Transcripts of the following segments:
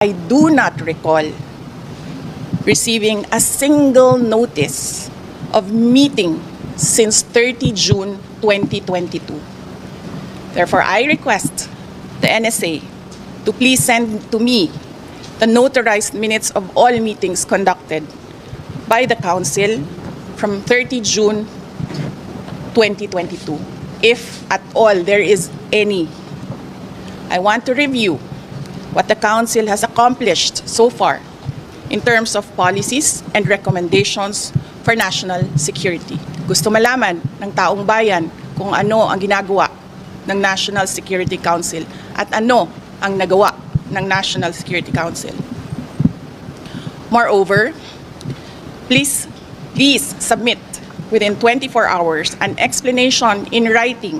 I do not recall receiving a single notice of meeting since 30 June 2022. Therefore, I request the NSA to please send to me the notarized minutes of all meetings conducted by the Council from 30 June 2022, if at all there is any. I want to review what the Council has accomplished so far in terms of policies and recommendations for national security. Gusto malaman ng taong bayan kung ano ang ginagawa ng National Security Council at ano ang nagawa ng National Security Council. Moreover, please submit within 24 hours an explanation in writing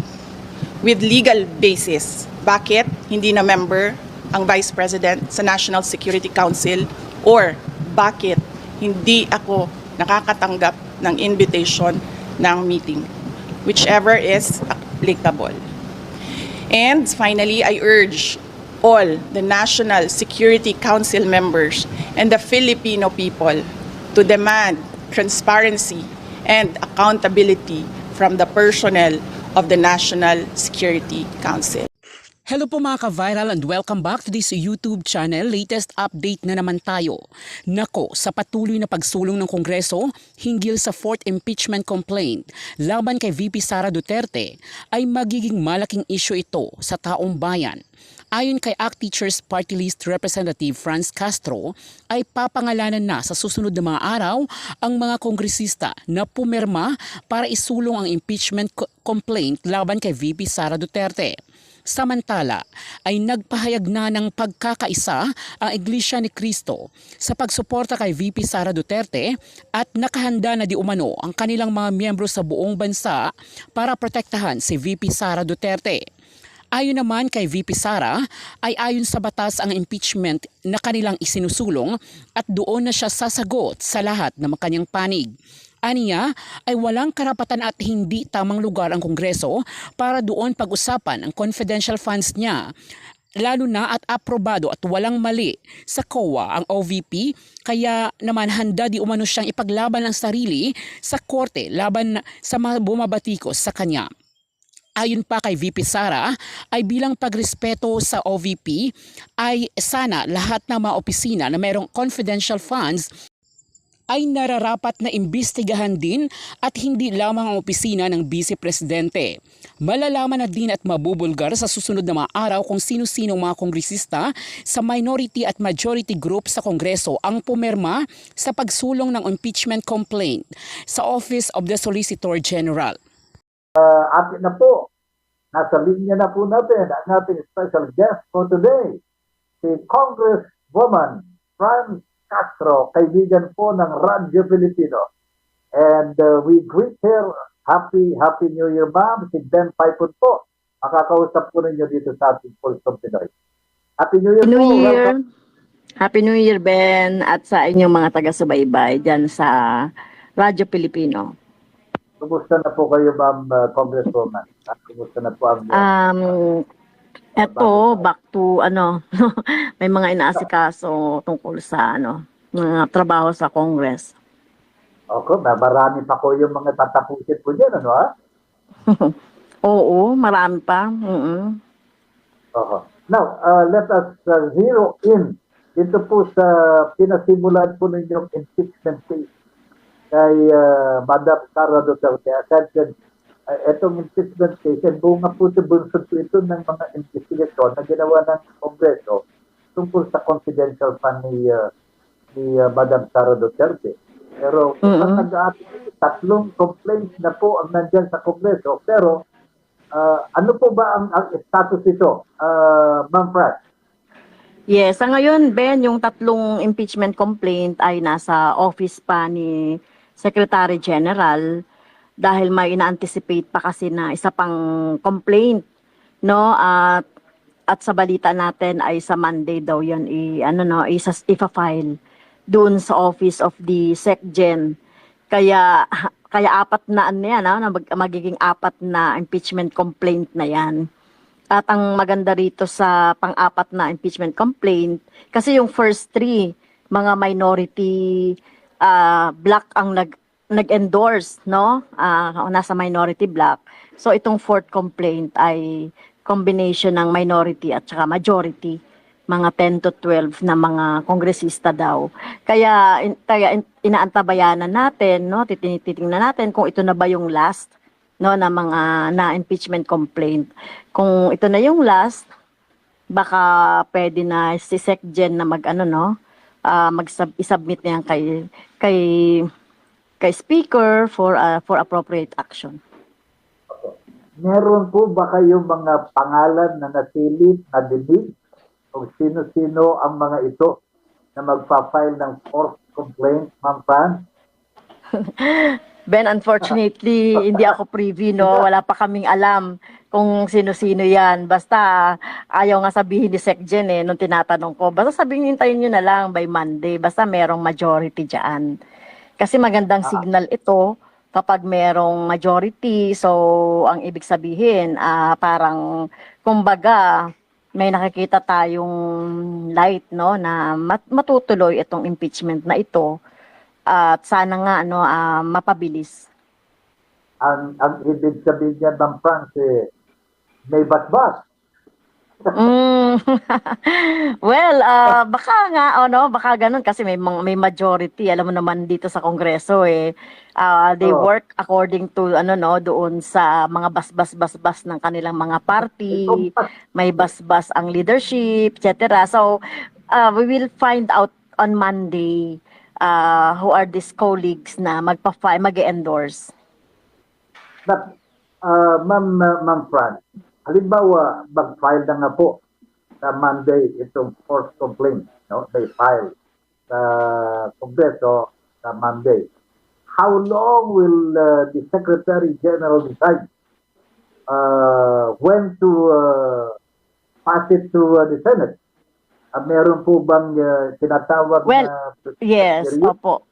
with legal basis bakit hindi na member ang Vice President sa National Security Council or bakit hindi ako nakakatanggap ng invitation ng meeting, whichever is applicable. And finally, I urge all the National Security Council members and the Filipino people to demand transparency and accountability from the personnel of the National Security Council. Hello po mga ka-viral and welcome back to this YouTube channel. Latest update na naman tayo. Nako, sa patuloy na pagsulong ng Kongreso hinggil sa fourth impeachment complaint laban kay VP Sara Duterte ay magiging malaking issue ito sa taong bayan. Ayon kay ACT Teachers Party List Representative Franz Castro, ay papangalanan na sa susunod na mga araw ang mga kongresista na pumirma para isulong ang impeachment complaint laban kay VP Sara Duterte. Samantala ay nagpahayag na ng pagkakaisa ang Iglesia ni Cristo sa pagsuporta kay VP Sara Duterte at nakahanda na di umano ang kanilang mga miyembro sa buong bansa para protektahan si VP Sara Duterte. Ayon naman kay VP Sara ay ayon sa batas ang impeachment na kanilang isinusulong at doon na siya sasagot sa lahat ng kanyang panig. Aniya ay walang karapatan at hindi tamang lugar ang Kongreso para doon pag-usapan ang confidential funds niya. Lalo na at aprobado at walang mali sa COA ang OVP, kaya naman handa di umano siyang ipaglaban ang sarili sa korte laban sa mga bumabatikos sa kanya. Ayon pa kay VP Sara ay bilang pagrespeto sa OVP ay sana lahat ng mga opisina na mayroong confidential funds ay nararapat na imbestigahan din at hindi lamang ang opisina ng Vice Presidente. Malalaman na din at mabubulgar sa susunod na mga araw kung sino-sino mga kongresista sa minority at majority group sa Kongreso ang pumirma sa pagsulong ng impeachment complaint sa Office of the Solicitor General. Atin na po, nasa linya na po natin ang ating special guest for today, si Congresswoman Franz Castro, kaibigan po ng Radyo Pilipino. And we greet her, Happy New Year, ma'am. Si Ben Paipon po. Makakausap po ninyo dito sa ating Pulsong Pinoy. Happy New Year po. Welcome. Happy New Year, Ben, at sa inyong mga taga-subaybay dyan sa Radyo Pilipino. Kumusta na po kayo, ma'am, Congresswoman? Kumusta na po ang... Eto, back to may mga inaasikaso tungkol sa mga trabaho sa Congress. Okay, marami pa ko yung mga tatapusin po dyan, ano ha? Oo, marami pa. Now, let us zero in dito po sa pinasimulan po ninyong impeachment case kay Madam Sara Duterte. Attention, itong impeachment case, bunga po sa bunsod po ito ng mga investigation na ginawa ng Kongreso tungkol sa confidential fund ni Madam Sara Duterte. Pero tatlong complaints na po ang nandyan sa Kongreso. Pero ano po ba ang status ito, Ma'am Franz? Yes, sa ngayon, Ben, yung tatlong impeachment complaint ay nasa office pa ni Secretary General dahil may ina-anticipate pa kasi na isa pang complaint, no? At sa balita natin ay sa Monday daw 'yan ifa-file doon sa office of the SecGen. Kaya apat na magiging apat na impeachment complaint na 'yan. At ang maganda rito sa pang-apat na impeachment complaint, kasi yung first three, mga minority block ang nag-endorse, no? Nasa minority block. So itong fourth complaint ay combination ng minority at saka majority, mga 10 to 12 na mga kongresista daw. Kaya inaantabayanan natin, no? Titingnan natin kung ito na ba yung last, no, na mga na impeachment complaint. Kung ito na yung last, baka pwede na si SecGen na mag-ano, no, isubmit niyan kay kay speaker for appropriate action. Meron po ba kayong mga pangalan na nasilip, na dinig, kung sino-sino ang mga ito na magpa-file ng fourth complaint, Ma'am Fran? Ben, unfortunately, hindi ako privy, no? Wala pa kaming alam kung sino-sino yan. Basta, ayaw nga sabihin ni SecGen, nung tinatanong ko. Basta sabihin, hintayin nyo na lang by Monday. Basta merong majority dyan. Kasi magandang signal ito kapag merong majority. So, ang ibig sabihin, parang, kumbaga, may nakikita tayong light, no? Na matutuloy itong impeachment na ito. At sana nga mapabilis. Ang ibig sabihin niya, Ma'am Fran, may basbas. Well, baka nga baka ganun kasi may majority. Alam mo naman dito sa Kongreso they work according to doon sa mga basbas ng kanilang mga party. May basbas ang leadership, etc. So, we will find out on Monday who are these colleagues na mag-endorse. But, Ma'am Fran, halimbawa, mag-file na nga po sa Monday itong fourth complaint. No? They file sa Kongreso sa Monday. How long will the Secretary General decide when to pass it to the Senate? Meron po bang tinatawag na... Yes, opo.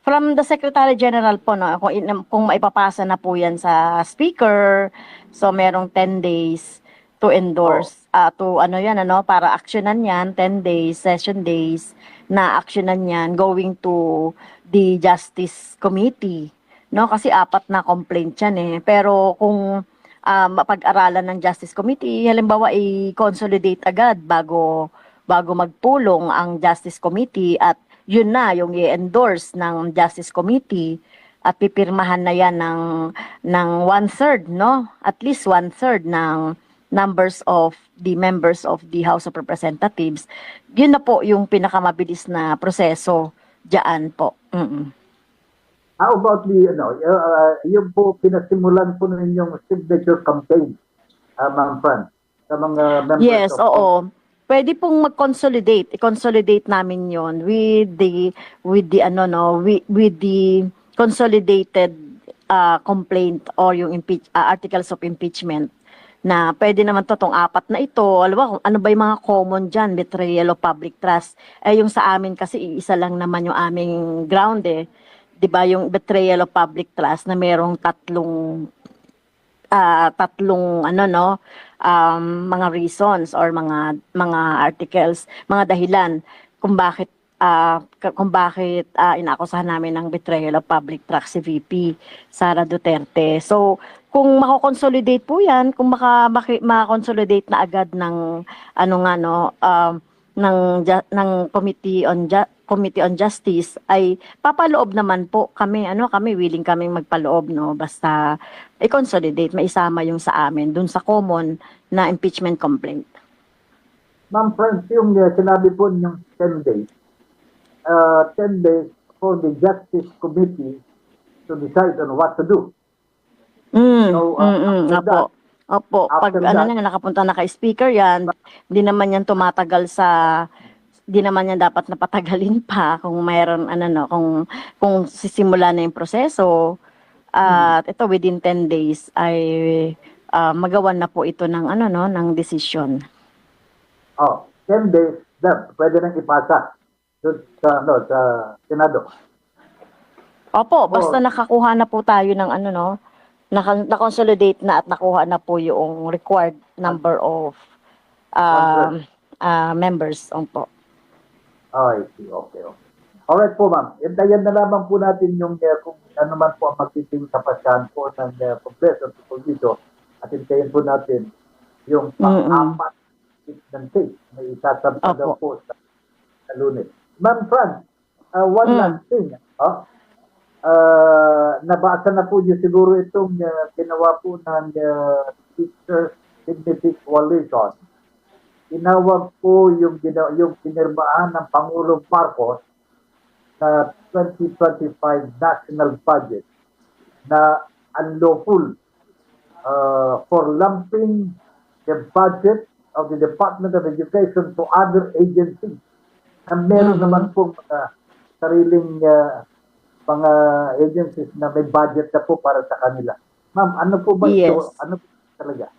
From the Secretary General po, no, kung maipapasa na po yan sa Speaker, so merong 10 days to endorse, para actionan yan, 10 days, session days, na actionan yan, going to the Justice Committee. No, kasi 4 na complaint yan Pero kung mapag-aralan ng Justice Committee, halimbawa i-consolidate agad bago magpulong ang Justice Committee at yun na yung i-endorse ng Justice Committee at pipirmahan na yan ng 1/3, no? At least 1/3 ng numbers of the members of the House of Representatives. Yun na po yung pinakamabilis na proseso diyan po. How about yung po pinasimulan po ninyong signature campaign, Ma'am Fran, sa mga members Yes, of... oo. Pwede pong mag-consolidate. I-consolidate namin 'yon with the consolidated complaint or yung articles of impeachment na pwede naman tong 4 na ito. Alam mo, ano ba yung mga common dyan? Betrayal of public trust. Yung sa amin kasi isa lang naman yung aming ground 'di ba, yung betrayal of public trust na merong tatlong mga reasons or mga articles, mga dahilan kung bakit inaakusahan namin ng betrayal of public trust si VP Sara Duterte. So, kung mako-consolidate po 'yan, kung maka-consolidate na agad ng ng Committee on Justice ay papaloob naman po kami willing kaming magpaloob basta i-consolidate, maisama yung sa amin dun sa common na impeachment complaint. Ma'am Friends, yung sinabi po ninyong 10 days, 10 days for the Justice Committee to decide on what to do. Opo. Pag nakapunta na kay speaker yan, hindi naman yan dapat napatagalin pa kung mayroon kung sisimula na yung proseso. At ito within 10 days ay magawan na po ito ng ng decision. 10 days pwede nang ipasa sa Senado. Opo, basta nakakuha na po tayo ng na-consolidate na at nakuha na po yung required number of members. Opo. I see. Okay, okay. Alright po, ma'am. Yan na lamang po natin yung kung ano man po ang magiging kapasyahan po ng Kongreso tungkol dito. At hintayin po natin yung pang-apat ng case na isasampa daw po sa Lunes. Ma'am Fran, one last thing. Nabasa na po niyo siguro itong ginawa po ng Teachers Dignity Coalition. Tinawag po yung pinirmahan ng Pangulong Marcos na 2025 national budget na unlawful for lumping the budget of the Department of Education to other agencies. Na meron naman po sariling mga agencies na may budget na po para sa kanila. Ma'am, ano po ba ito? Ano po talaga?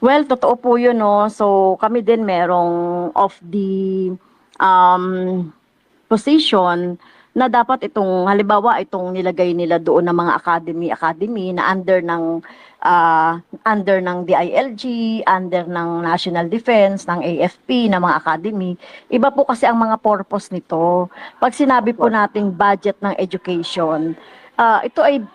Well, totoo po yun, no? So, kami din merong of the position na dapat itong, halimbawa, itong nilagay nila doon ng mga academy na under ng DILG, under ng National Defense, ng AFP, ng mga academy. Iba po kasi ang mga purpose nito. Pag sinabi po nating budget ng education, ito ay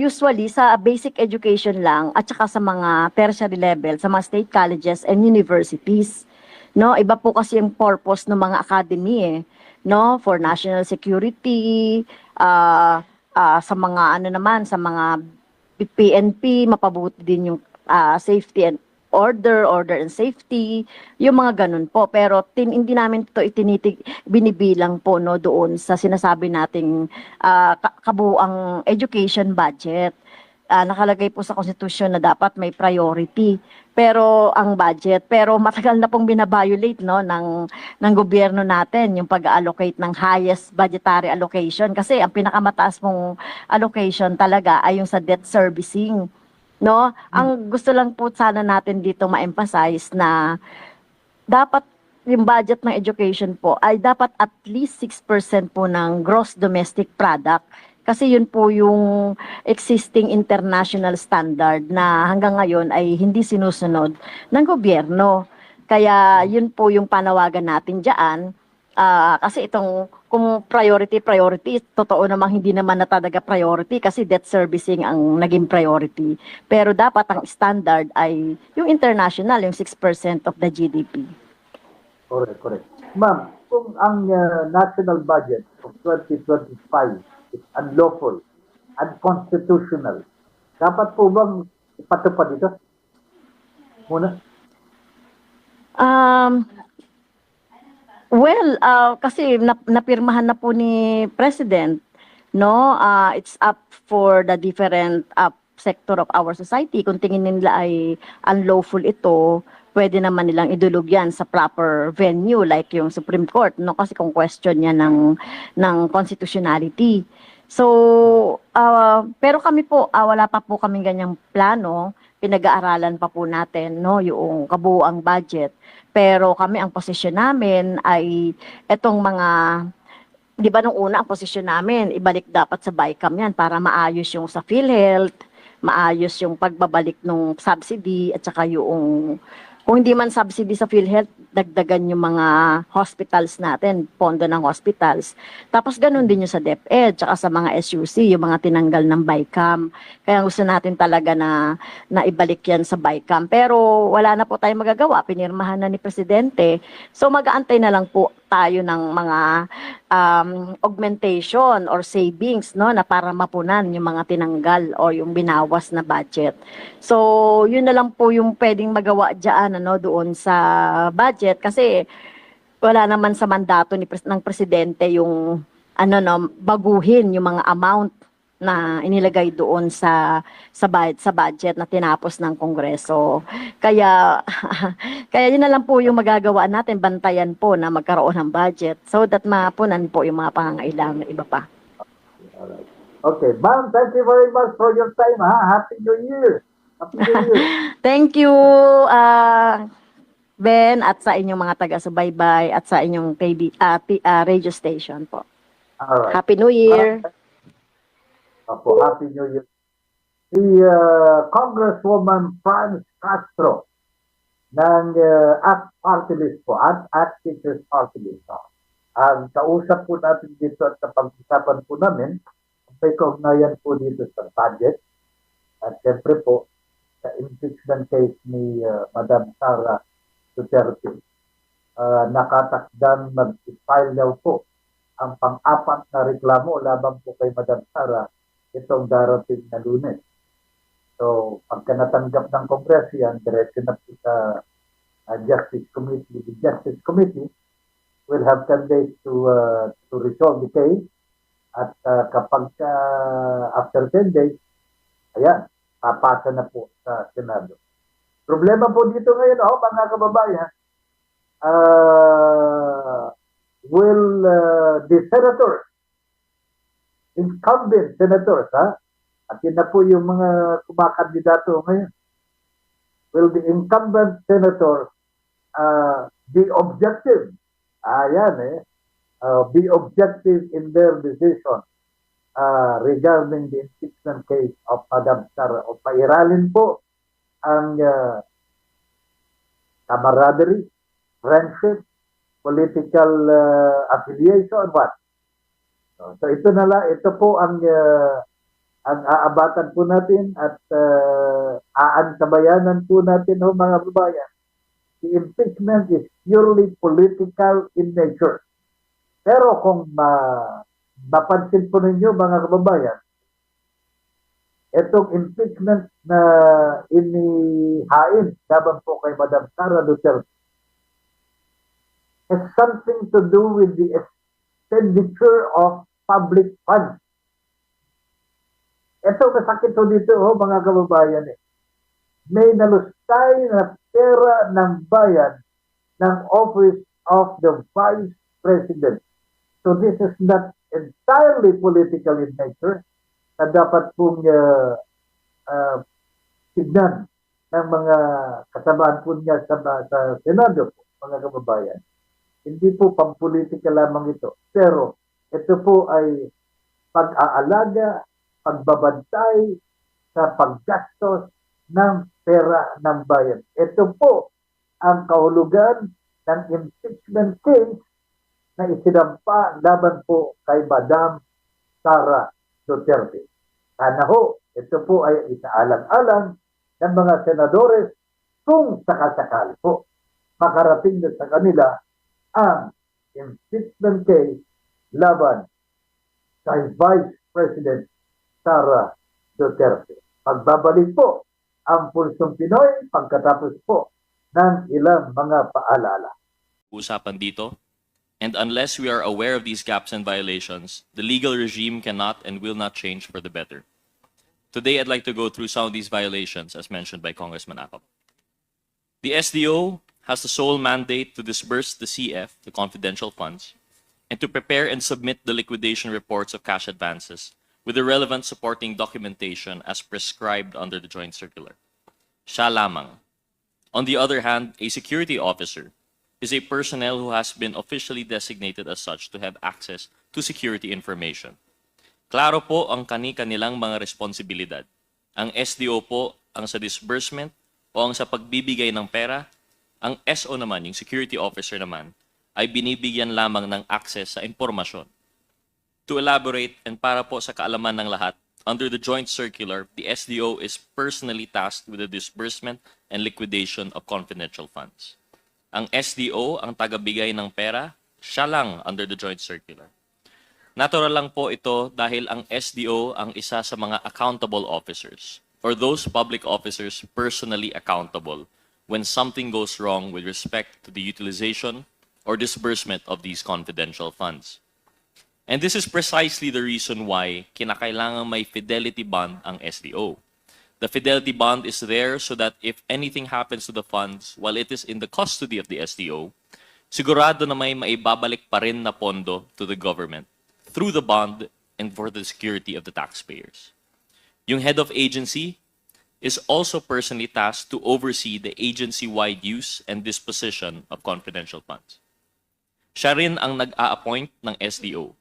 usually sa basic education lang at saka sa mga tertiary level, sa mga state colleges and universities. No, iba po kasi yung purpose ng mga academy no, for national security, sa mga sa mga PNP, mapabuti din yung safety and order and safety, yung mga ganun po. Pero hindi namin ito binibilang po no doon sa sinasabi nating kabuuang education budget. Nakalagay po sa konstitusyon na dapat may priority pero ang budget, pero matagal na pong binabiolate no ng gobyerno natin yung pag-allocate ng highest budgetary allocation kasi ang pinakamataas mong allocation talaga ay yung sa debt servicing. No? Ang gusto lang po sana natin dito ma-emphasize na dapat yung budget ng education po ay dapat at least 6% po ng gross domestic product. Kasi yun po yung existing international standard na hanggang ngayon ay hindi sinusunod ng gobyerno. Kaya yun po yung panawagan natin dyan. Kasi itong kung priority, totoo namang hindi naman na talaga priority kasi debt servicing ang naging priority. Pero dapat ang standard ay yung international, yung 6% of the GDP. Correct. Ma'am, kung ang national budget of 2025 is unlawful, unconstitutional, dapat po bang ipatupad ito? Muna? Well, kasi napirmahan na po ni President, no? It's up for the different sector of our society. Kung tingin nila ay unlawful ito, pwede naman nilang idulog yan sa proper venue like yung Supreme Court, no? Kasi kung question niya ng constitutionality. So, pero kami po, wala pa po kaming ganyang plano. Pinag-aaralan pa po natin, no, yung kabuuang budget. Pero kami, ang posisyon namin ay etong mga, di ba nung una ang posisyon namin, ibalik dapat sa BICAM yan para maayos yung sa PhilHealth, maayos yung pagbabalik ng subsidy at saka yung, kung hindi man subsidy sa PhilHealth, dagdagan yung mga hospitals natin, pondo ng hospitals. Tapos ganun din yung sa DepEd, tsaka sa mga SUC, yung mga tinanggal ng BICAM. Kaya gusto natin talaga na ibalik yan sa BICAM. Pero wala na po tayong magagawa, pinirmahan na ni Presidente. So mag-aantay na lang po tayo ng mga augmentation or savings, no, na para mapunan yung mga tinanggal o yung binawas na budget. So yun na lang po yung pwedeng magawa dyan, ano, doon sa budget kasi wala naman sa mandato ng Presidente yung baguhin yung mga amount na inilagay doon sa budget na tinapos ng Kongreso. Kaya yun na lang po yung magagawa natin, bantayan po na magkaroon ng budget so that mapunan po yung mga pangangailangan ng iba pa. Alright. Okay, ma'am, thank you very much for your time. Happy New Year! Happy New Year! Thank you, Ben, at sa inyong mga taga-subaybay at sa inyong radio station po. Alright. Happy New Year! Happy New Year. si Congresswoman Franz Castro ng ACT Party List po, ACT Teachers Party List. Ang kausap po natin dito at napag-usapan po namin, may kaugnayan po dito sa budget at siyempre po sa impeachment case ni Madam Sara Duterte. Nakatakdang mag-file daw po ang pang-apat na reklamo laban po kay Madam Sara itong darating na Lunes. So, pagka natanggap ng Kongreso yan, diretso na po sa Justice Committee. The Justice Committee will have 10 days to resolve the case. At kapag after 10 days, ayan, papasa na po sa Senado. Problema po dito ngayon, mga kababayan, will the senators, incumbent senators, at yun na po yung mga kumakandidato ngayon, will the incumbent senators be objective? Be objective in their decision regarding the impeachment case of Madam Sara, o pairalin po ang camaraderie, friendship, political affiliation, what? So ito na lang, ito po ang aabatan po natin at aantabayanan po natin, mga babayan. The impeachment is purely political in nature. Pero kung mapansin po ninyo, mga kababayan, itong impeachment na inihain laban po kay Madam Sara Duterte has something to do with the expenditure of public funds. Ito, masakit po dito, mga kababayan. May nalustay na pera ng bayan ng Office of the Vice President. So this is not entirely political in nature na dapat pong tignan ng mga kasabahan po niya sa Senado, mga kababayan. Hindi po pampolitika lamang ito. Pero ito po ay pag-aalaga, pagbabantay sa paggastos ng pera ng bayan. Ito po ang kahulugan ng impeachment case na isinampa laban po kay Madam Sara Duterte. Sana ho, ito po ay isaalang-alang ng mga senadores kung sakasakali po makarating na sa kanila ang impeachment case laban kay Vice President Sara Duterte. Pagbabalik po ang Pulsong Pinoy pagkatapos po ng ilang mga paalala. Usapan dito, and unless we are aware of these gaps and violations, the legal regime cannot and will not change for the better. Today, I'd like to go through some of these violations as mentioned by Congressman Acop. The SDO has the sole mandate to disburse the CF, the confidential funds, and to prepare and submit the liquidation reports of cash advances with the relevant supporting documentation as prescribed under the joint circular. Siya lamang. On the other hand, a security officer is a personnel who has been officially designated as such to have access to security information. Klaro po ang kani-kanilang mga responsibilidad. Ang SDO po ang sa disbursement o ang sa pagbibigay ng pera. Ang SO naman, yung security officer naman, ay binibigyan lamang ng access sa impormasyon. To elaborate and para po sa kaalaman ng lahat, under the joint circular, the SDO is personally tasked with the disbursement and liquidation of confidential funds. Ang SDO ang tagabigay ng pera, siya lang under the joint circular. Natural lang po ito dahil ang SDO ang isa sa mga accountable officers or those public officers personally accountable when something goes wrong with respect to the utilization or disbursement of these confidential funds. And this is precisely the reason why kinakailangan may fidelity bond ang SDO. The fidelity bond is there so that if anything happens to the funds while it is in the custody of the SDO, sigurado na may maibabalik pa rin na pondo to the government through the bond and for the security of the taxpayers. Yung head of agency is also personally tasked to oversee the agency-wide use and disposition of confidential funds. Siya rin ang nag-a-appoint ng SDO.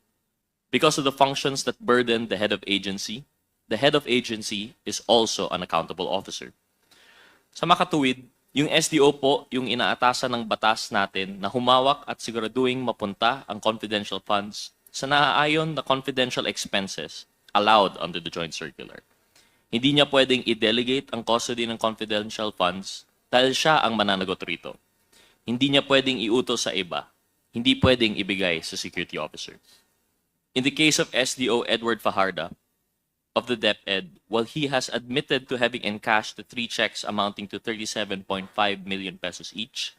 Because of the functions that burden the head of agency, the head of agency is also an accountable officer. Sa makatuwid, yung SDO po yung inaatasan ng batas natin na humawak at siguraduhin mapunta ang confidential funds sa naaayon na confidential expenses allowed under the Joint Circular. Hindi niya pwedeng i-delegate ang custody ng confidential funds dahil siya ang mananagot rito. Hindi niya pwedeng iutos sa iba. Hindi pwedeng ibigay sa security officer. In the case of SDO Edward Fajardo of the DepEd, while he has admitted to having encashed the 3 checks amounting to 37.5 million pesos each,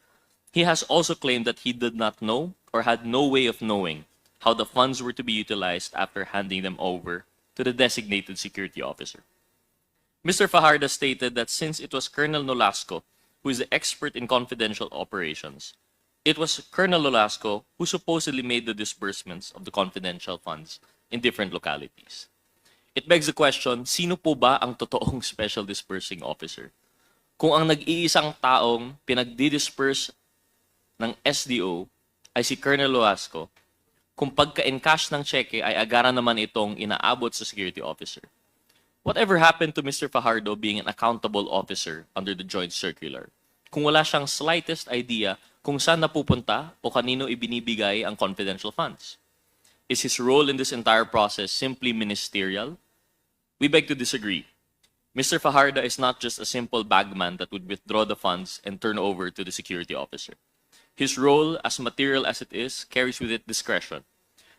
he has also claimed that he did not know or had no way of knowing how the funds were to be utilized after handing them over to the designated security officer. Mr. Fajardo stated that since it was Colonel Nolasco who is the expert in confidential operations, it was Colonel Nolasco who supposedly made the disbursements of the confidential funds in different localities. It begs the question, sino po ba ang totoong special dispersing officer? Kung ang nag-iisang taong pinagdi-disperse ng SDO ay si Colonel Nolasco, kung pagka-encash ng cheque ay agara naman itong inaabot sa security officer. Whatever happened to Mr. Fajardo being an accountable officer under the Joint Circular? Kung wala siyang slightest idea kung saan napupunta o kanino ibinibigay ang confidential funds? Is his role in this entire process simply ministerial? We beg to disagree. Mr. Fajardo is not just a simple bagman that would withdraw the funds and turn over to the security officer. His role, as material as it is, carries with it discretion.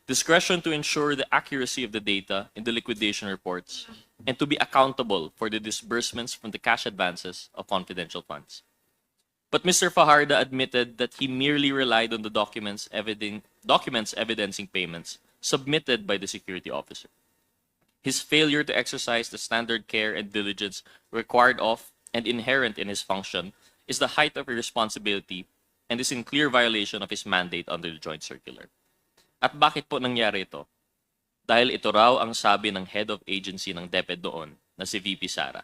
Discretion to ensure the accuracy of the data in the liquidation reports and to be accountable for the disbursements from the cash advances of confidential funds. But Mr. Fajardo admitted that he merely relied on the documents evidencing payments submitted by the security officer. His failure to exercise the standard care and diligence required of and inherent in his function is the height of irresponsibility and is in clear violation of his mandate under the Joint Circular. At bakit po nangyari ito? Dahil ito raw ang sabi ng head of agency ng DepEd doon na si VP Sara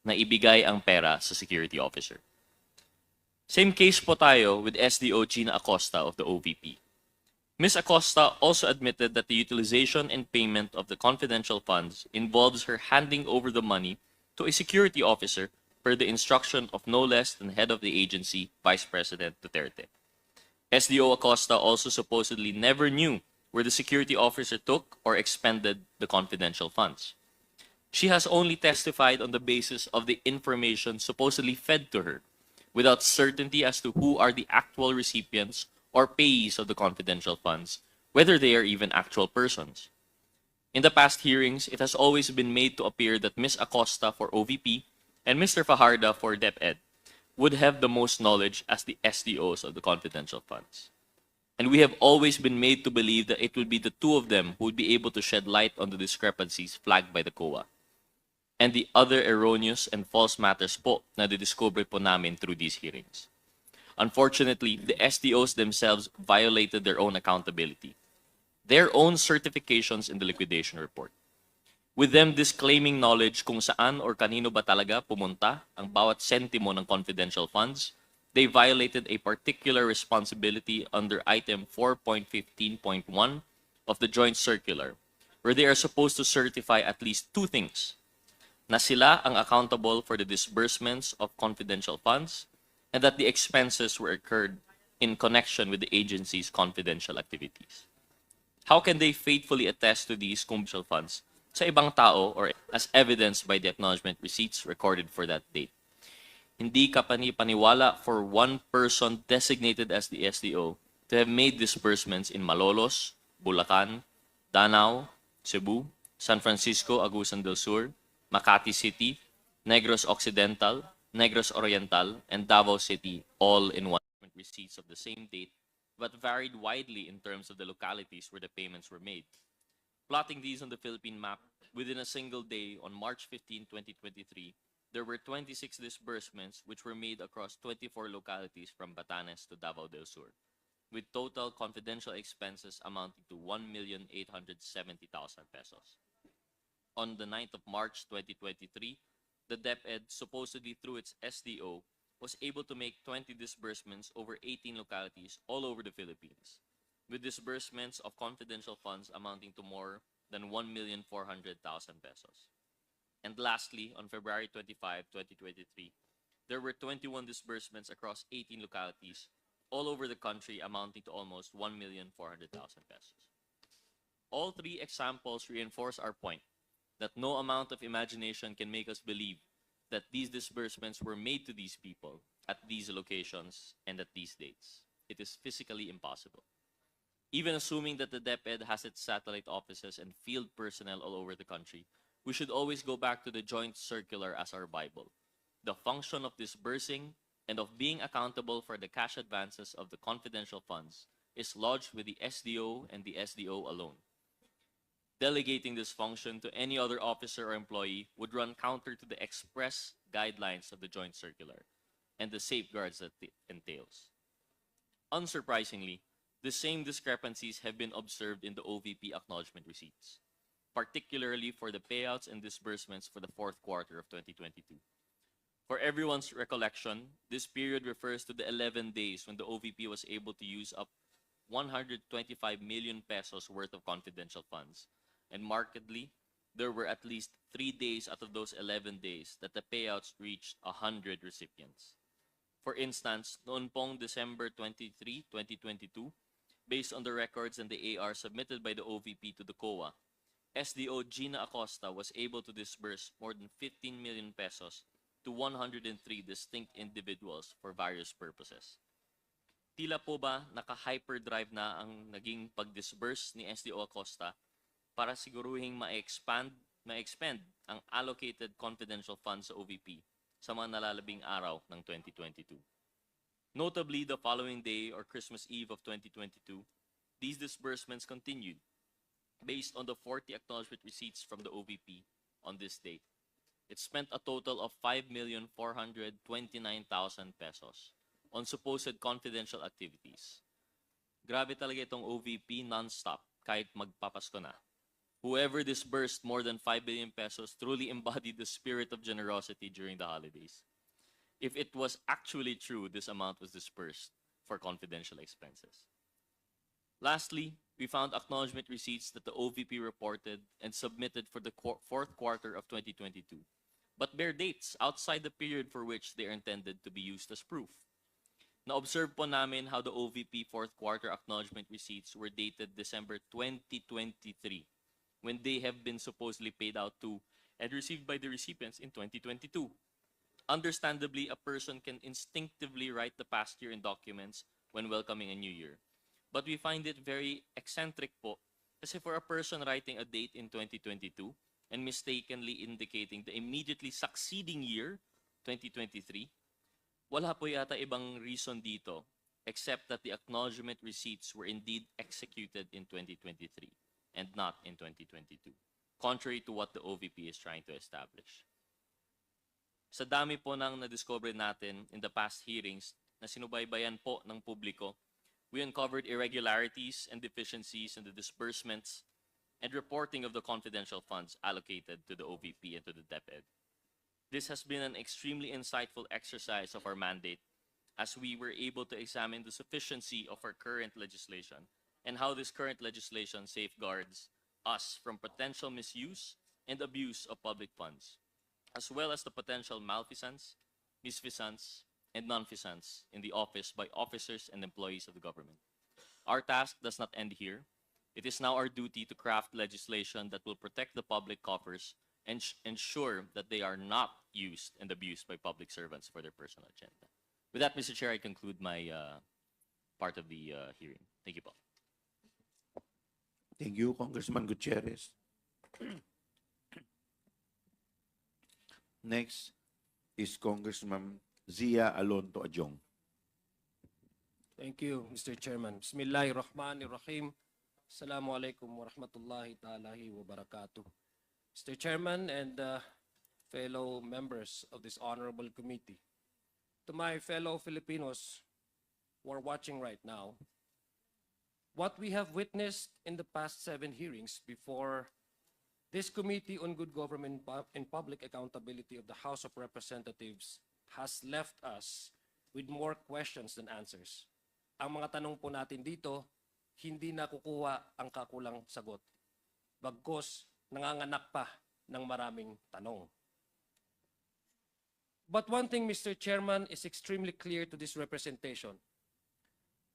na ibigay ang pera sa security officer. Same case po tayo with SDO Gina Acosta of the OVP. Ms. Acosta also admitted that the utilization and payment of the confidential funds involves her handing over the money to a security officer per the instruction of no less than head of the agency, Vice President Duterte. SDO Acosta also supposedly never knew where the security officer took or expended the confidential funds. She has only testified on the basis of the information supposedly fed to her, without certainty as to who are the actual recipients or payees of the confidential funds, whether they are even actual persons. In the past hearings, it has always been made to appear that Ms. Acosta for OVP and Mr. Fajardo for DepEd would have the most knowledge as the SDOs of the confidential funds. And we have always been made to believe that it would be the two of them who would be able to shed light on the discrepancies flagged by the COA and the other erroneous and false matters po na didiscover po namin through these hearings. Unfortunately, the SDOs themselves violated their own accountability, their own certifications in the liquidation report. With them disclaiming knowledge kung saan or kanino ba talaga pumunta ang bawat sentimo ng confidential funds, they violated a particular responsibility under item 4.15.1 of the Joint Circular, where they are supposed to certify at least 2 things: na sila ang accountable for the disbursements of confidential funds, and that the expenses were incurred in connection with the agency's confidential activities. How can they faithfully attest to these confidential funds sa ibang tao or as evidenced by the acknowledgement receipts recorded for that date? Hindi kapani-paniwala for one person designated as the SDO to have made disbursements in Malolos, Bulacan, Danao, Cebu, San Francisco, Agusan del Sur, Makati City, Negros Occidental, Negros Oriental, and Davao City, all in one receipts of the same date, but varied widely in terms of the localities where the payments were made. Plotting these on the Philippine map, within a single day on March 15, 2023, there were 26 disbursements which were made across 24 localities from Batanes to Davao del Sur, with total confidential expenses amounting to 1,870,000 pesos. On the 9th of March 2023, the DepEd, supposedly through its SDO, was able to make 20 disbursements over 18 localities all over the Philippines, with disbursements of confidential funds amounting to more than 1,400,000 pesos. And lastly, on February 25, 2023, there were 21 disbursements across 18 localities all over the country amounting to almost 1,400,000 pesos. All three examples reinforce our point that no amount of imagination can make us believe that these disbursements were made to these people at these locations and at these dates. It is physically impossible. Even assuming that the DepEd has its satellite offices and field personnel all over the country, we should always go back to the joint circular as our Bible. The function of disbursing and of being accountable for the cash advances of the confidential funds is lodged with the SDO and the SDO alone. Delegating this function to any other officer or employee would run counter to the express guidelines of the joint circular and the safeguards that it entails. Unsurprisingly, the same discrepancies have been observed in the OVP acknowledgement receipts, particularly for the payouts and disbursements for the fourth quarter of 2022. For everyone's recollection, this period refers to the 11 days when the OVP was able to use up 125 million pesos worth of confidential funds. And markedly, there were at least 3 days out of those 11 days that the payouts reached 100 recipients. For instance, noon pong December 23, 2022, based on the records and the AR submitted by the OVP to the COA, SDO Gina Acosta was able to disburse more than 15 million pesos to 103 distinct individuals for various purposes. Tila po ba naka-hyperdrive na ang naging pag-disburse ni SDO Acosta para siguruhing ma-expend ang allocated confidential funds sa OVP sa mga nalalabing araw ng 2022. Notably, the following day or Christmas Eve of 2022, these disbursements continued based on the 40 acknowledgement receipts from the OVP on this date. It spent a total of 5,429,000 pesos on supposed confidential activities. Grabe talaga itong OVP non-stop kahit magpapasko na. Whoever disbursed more than 5 billion pesos truly embodied the spirit of generosity during the holidays. If it was actually true, this amount was disbursed for confidential expenses. Lastly, we found acknowledgement receipts that the OVP reported and submitted for the fourth quarter of 2022, but bear dates outside the period for which they are intended to be used as proof. Na-observe po namin how the OVP fourth quarter acknowledgement receipts were dated December 2023, when they have been supposedly paid out to and received by the recipients in 2022. Understandably, a person can instinctively write the past year in documents when welcoming a new year. But we find it very eccentric po, kasi for a person writing a date in 2022 and mistakenly indicating the immediately succeeding year, 2023, wala po yata ibang reason dito except that the acknowledgement receipts were indeed executed in 2023 and not in 2022, contrary to what the OVP is trying to establish. Sa dami po nang na-discover natin in the past hearings na sinubaybayan po ng publiko, we uncovered irregularities and deficiencies in the disbursements and reporting of the confidential funds allocated to the OVP and to the DepEd. This has been an extremely insightful exercise of our mandate as we were able to examine the sufficiency of our current legislation and how this current legislation safeguards us from potential misuse and abuse of public funds, as well as the potential malfeasance, misfeasance, and nonfeasance in the office by officers and employees of the government. Our task does not end here. It is now our duty to craft legislation that will protect the public coffers and ensure that they are not used and abused by public servants for their personal agenda. With that, Mr. Chair, I conclude my part of the hearing. Thank you, Paul. Thank you, Congressman Gutierrez. Next is Congressman Zia Alonto Adjong. Thank you, Mr. Chairman. Bismillahirrahmanirrahim. Assalamualaikum warahmatullahi ta'ala wa barakatuh. Mr. Chairman and fellow members of this honorable committee, to my fellow Filipinos who are watching right now, what we have witnessed in the past 7 hearings before this Committee on Good Government and Public Accountability of the House of Representatives has left us with more questions than answers. Ang mga tanong po natin dito, hindi nakukuha ang kakulang sagot. Bagkus, nanganganak pa ng maraming tanong. But one thing, Mr. Chairman, is extremely clear to this representation.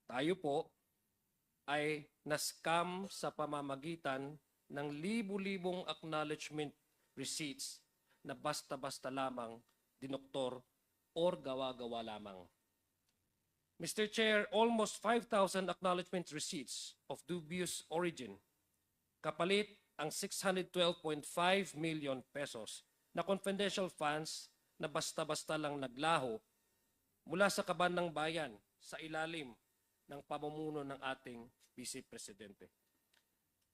Tayo po ay na-scam sa pamamagitan ng libu-libong acknowledgement receipts na basta-basta lamang dinoktor or gawa-gawa lamang. Mr. Chair, almost 5,000 acknowledgement receipts of dubious origin, kapalit ang 612.5 million pesos na confidential funds na basta-basta lang naglaho mula sa kaban ng bayan sa ilalim ng pamumuno ng ating Vice Presidente.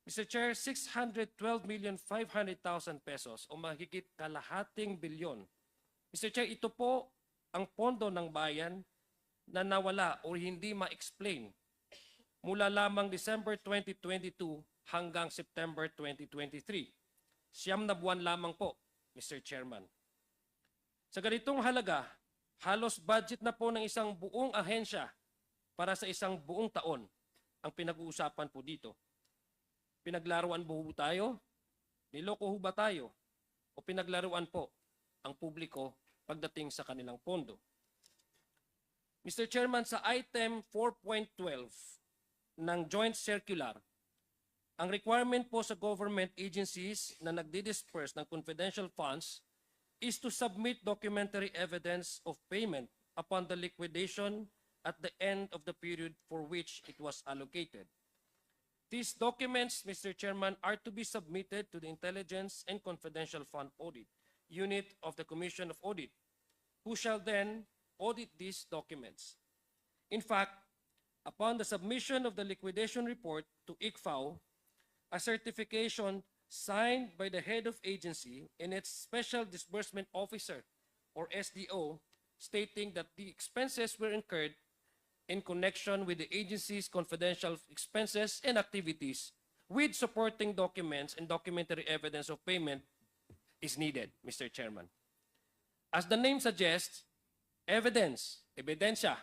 Mr. Chair, 612,500,000 pesos o mahigit kalahating bilyon. Mr. Chair, ito po ang pondo ng bayan na nawala o hindi ma-explain mula lamang December 2022 hanggang September 2023. 9 na buwan lamang po, Mr. Chairman. Sa ganitong halaga, halos budget na po ng isang buong ahensya para sa isang buong taon ang pinag-uusapan po dito. Pinaglaruan po tayo? Niloko ho ba tayo? O pinaglaruan po ang publiko pagdating sa kanilang pondo? Mr. Chairman, sa item 4.12 ng Joint Circular, ang requirement po sa government agencies na nagdi-disperse ng confidential funds is to submit documentary evidence of payment upon the liquidation at the end of the period for which it was allocated. These documents, Mr. Chairman, are to be submitted to the Intelligence and Confidential Fund Audit Unit of the Commission of Audit, who shall then audit these documents. In fact, upon the submission of the liquidation report to ICFAO, a certification signed by the head of agency and its Special Disbursement Officer, or SDO, stating that the expenses were incurred in connection with the agency's confidential expenses and activities with supporting documents and documentary evidence of payment is needed, Mr. Chairman. As the name suggests, evidence, ebidensya,